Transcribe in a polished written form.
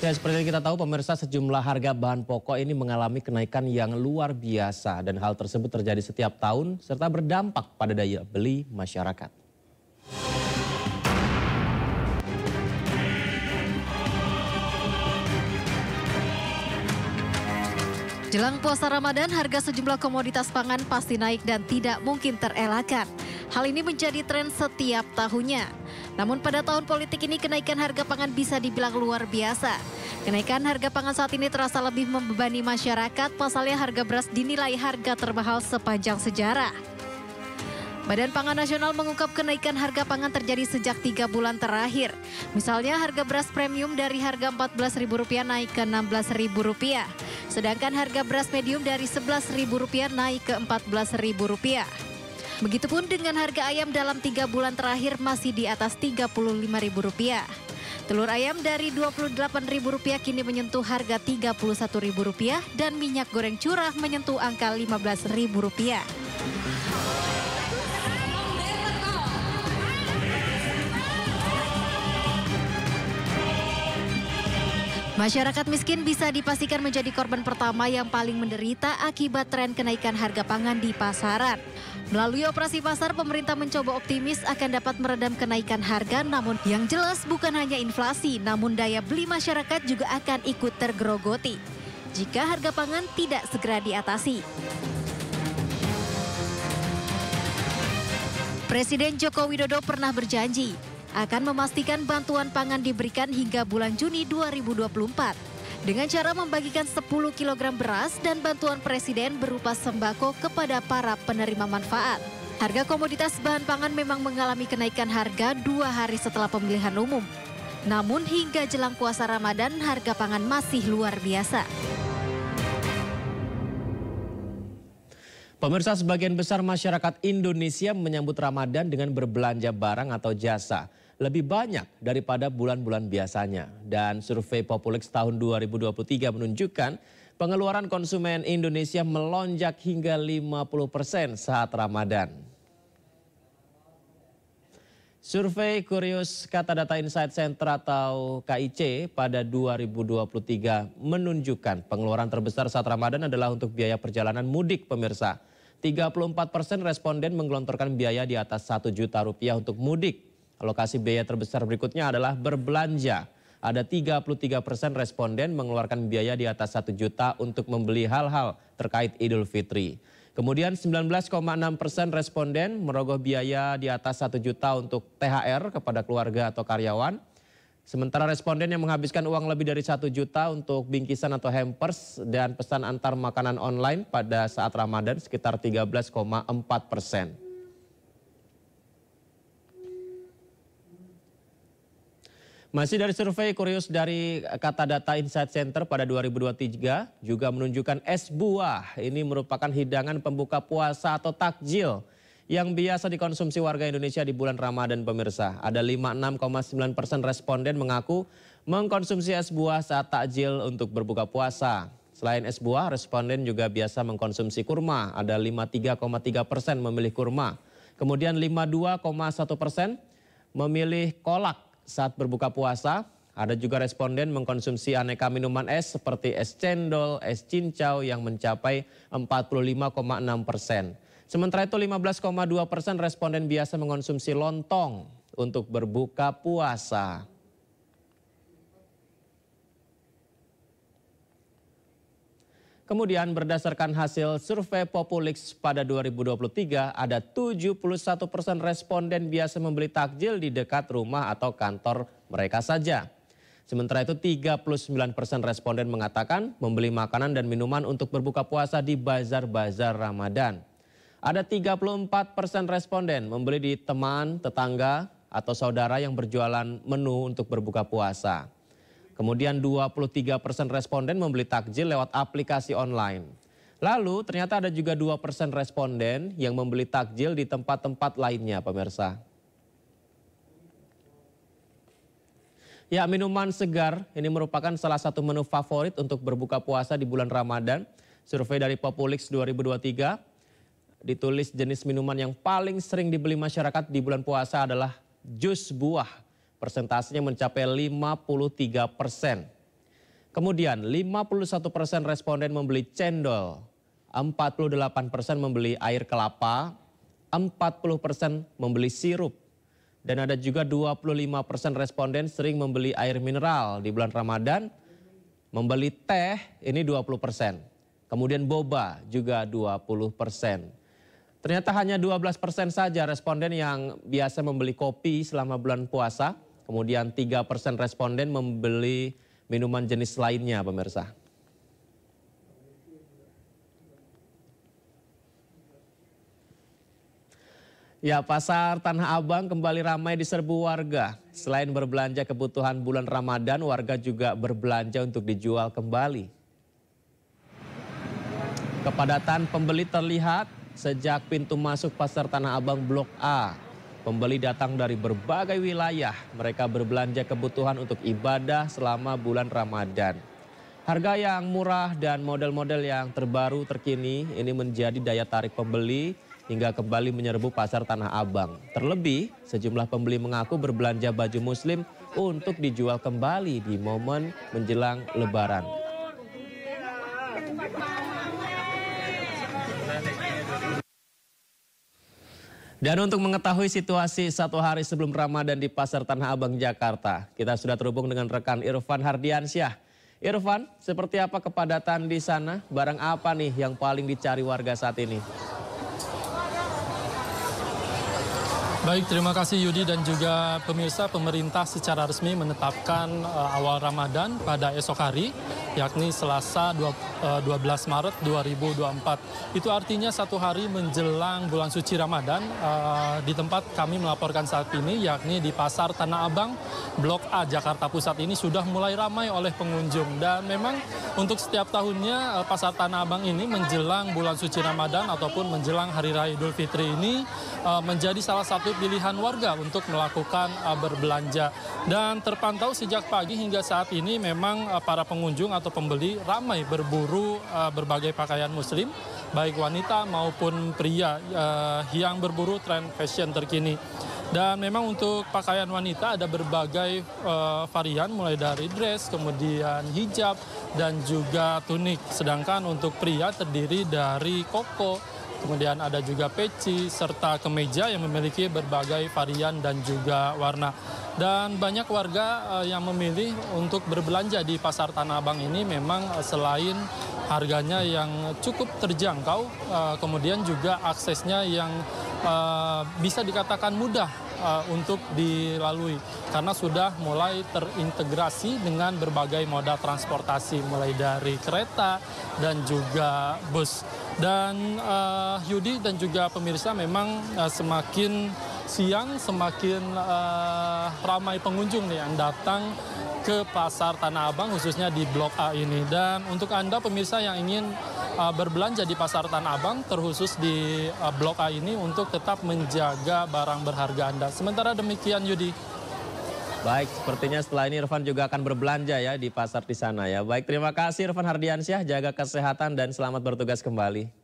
Ya, seperti yang kita tahu pemirsa, sejumlah harga bahan pokok ini mengalami kenaikan yang luar biasa dan hal tersebut terjadi setiap tahun serta berdampak pada daya beli masyarakat. Jelang puasa Ramadan, harga sejumlah komoditas pangan pasti naik dan tidak mungkin terelakkan. Hal ini menjadi tren setiap tahunnya. Namun pada tahun politik ini kenaikan harga pangan bisa dibilang luar biasa. Kenaikan harga pangan saat ini terasa lebih membebani masyarakat, pasalnya harga beras dinilai harga termahal sepanjang sejarah. Badan Pangan Nasional mengungkap kenaikan harga pangan terjadi sejak 3 bulan terakhir. Misalnya harga beras premium dari harga Rp14.000 naik ke Rp16.000. Sedangkan harga beras medium dari Rp11.000 naik ke Rp14.000. Begitupun dengan harga ayam dalam 3 bulan terakhir masih di atas Rp35.000. Telur ayam dari Rp28.000 kini menyentuh harga Rp31.000 dan minyak goreng curah menyentuh angka Rp15.000. Masyarakat miskin bisa dipastikan menjadi korban pertama yang paling menderita akibat tren kenaikan harga pangan di pasaran. Melalui operasi pasar, pemerintah mencoba optimis akan dapat meredam kenaikan harga, namun yang jelas bukan hanya inflasi, namun daya beli masyarakat juga akan ikut tergerogoti jika harga pangan tidak segera diatasi. Presiden Joko Widodo pernah berjanji akan memastikan bantuan pangan diberikan hingga bulan Juni 2024 dengan cara membagikan 10 kg beras dan bantuan presiden berupa sembako kepada para penerima manfaat. Harga komoditas bahan pangan memang mengalami kenaikan harga 2 hari setelah pemilihan umum. Namun hingga jelang puasa Ramadan, harga pangan masih luar biasa. Pemirsa, sebagian besar masyarakat Indonesia menyambut Ramadan dengan berbelanja barang atau jasa lebih banyak daripada bulan-bulan biasanya. Dan survei Populix tahun 2023 menunjukkan pengeluaran konsumen Indonesia melonjak hingga 50% saat Ramadan. Survei Kurius Kata Data Insight Center atau KIC pada 2023 menunjukkan pengeluaran terbesar saat Ramadan adalah untuk biaya perjalanan mudik, pemirsa. 34% responden menggelontorkan biaya di atas Rp1 juta untuk mudik. Alokasi biaya terbesar berikutnya adalah berbelanja. Ada 33% responden mengeluarkan biaya di atas Rp1 juta untuk membeli hal-hal terkait Idul Fitri. Kemudian 19,6% responden merogoh biaya di atas Rp1 juta untuk THR kepada keluarga atau karyawan. Sementara responden yang menghabiskan uang lebih dari Rp1 juta untuk bingkisan atau hampers dan pesan antar makanan online pada saat Ramadan sekitar 13,4%. Masih dari survei Kurius dari Kata Data Insight Center pada 2023 juga menunjukkan es buah. Ini merupakan hidangan pembuka puasa atau takjil yang biasa dikonsumsi warga Indonesia di bulan Ramadan, pemirsa. Ada 56,9% responden mengaku mengkonsumsi es buah saat takjil untuk berbuka puasa. Selain es buah, responden juga biasa mengkonsumsi kurma. Ada 53,3% memilih kurma. Kemudian 52,1% memilih kolak saat berbuka puasa. Ada juga responden mengkonsumsi aneka minuman es seperti es cendol, es cincau yang mencapai 45,6%. Sementara itu 15,2% responden biasa mengkonsumsi lontong untuk berbuka puasa. Kemudian berdasarkan hasil survei Populix pada 2023, ada 71% responden biasa membeli takjil di dekat rumah atau kantor mereka saja. Sementara itu 39% responden mengatakan membeli makanan dan minuman untuk berbuka puasa di bazar-bazar Ramadan. Ada 34% responden membeli di teman, tetangga, atau saudara yang berjualan menu untuk berbuka puasa. Kemudian 23% responden membeli takjil lewat aplikasi online. Lalu ternyata ada juga 2% responden yang membeli takjil di tempat-tempat lainnya, pemirsa. Ya, minuman segar ini merupakan salah satu menu favorit untuk berbuka puasa di bulan Ramadan. Survei dari Populix 2023 ditulis jenis minuman yang paling sering dibeli masyarakat di bulan puasa adalah jus buah. Persentasenya mencapai 53%. Kemudian 51% responden membeli cendol, 48% membeli air kelapa, 40% membeli sirup. Dan ada juga 25% responden sering membeli air mineral di bulan Ramadan, membeli teh ini 20%. Kemudian boba juga 20%. Ternyata hanya 12% saja responden yang biasa membeli kopi selama bulan puasa. Kemudian 3% responden membeli minuman jenis lainnya, pemirsa. Ya, pasar Tanah Abang kembali ramai diserbu warga. Selain berbelanja kebutuhan bulan Ramadan, warga juga berbelanja untuk dijual kembali. Kepadatan pembeli terlihat sejak pintu masuk pasar Tanah Abang Blok A. Pembeli datang dari berbagai wilayah. Mereka berbelanja kebutuhan untuk ibadah selama bulan Ramadan. Harga yang murah dan model-model yang terbaru terkini ini menjadi daya tarik pembeli hingga kembali menyerbu pasar Tanah Abang. Terlebih, sejumlah pembeli mengaku berbelanja baju muslim untuk dijual kembali di momen menjelang Lebaran. Dan untuk mengetahui situasi satu hari sebelum Ramadan di Pasar Tanah Abang, Jakarta, kita sudah terhubung dengan rekan Irfan Hardiansyah. Irfan, seperti apa kepadatan di sana? Barang apa nih yang paling dicari warga saat ini? Baik, terima kasih Yudi dan juga pemirsa. Pemerintah secara resmi menetapkan awal Ramadan pada esok hari, yakni Selasa 12 Maret 2024. Itu artinya satu hari menjelang bulan suci Ramadan. Di tempat kami melaporkan saat ini, yakni di Pasar Tanah Abang, Blok A, Jakarta Pusat ini sudah mulai ramai oleh pengunjung. Dan memang untuk setiap tahunnya Pasar Tanah Abang ini menjelang bulan suci Ramadan ataupun menjelang Hari Raya Idul Fitri ini menjadi salah satu pilihan warga untuk melakukan berbelanja. Dan terpantau sejak pagi hingga saat ini memang para pengunjung atau pembeli ramai berburu berbagai pakaian muslim, baik wanita maupun pria yang berburu tren fashion terkini. Dan memang untuk pakaian wanita ada berbagai varian, mulai dari dress, kemudian hijab, dan juga tunik. Sedangkan untuk pria terdiri dari koko, kemudian ada juga peci, serta kemeja yang memiliki berbagai varian dan juga warna. Dan banyak warga yang memilih untuk berbelanja di Pasar Tanah Abang ini memang selain harganya yang cukup terjangkau, kemudian juga aksesnya yang bisa dikatakan mudah untuk dilalui karena sudah mulai terintegrasi dengan berbagai moda transportasi mulai dari kereta dan juga bus. Dan Yudi dan juga pemirsa, memang semakin siang semakin ramai pengunjung nih yang datang ke Pasar Tanah Abang khususnya di Blok A ini. Dan untuk Anda pemirsa yang ingin berbelanja di Pasar Tanah Abang terkhusus di Blok A ini untuk tetap menjaga barang berharga Anda. Sementara demikian Yudi. Baik, sepertinya setelah ini Irfan juga akan berbelanja ya di pasar di sana ya. Baik, terima kasih Irfan Hardiansyah, jaga kesehatan dan selamat bertugas kembali.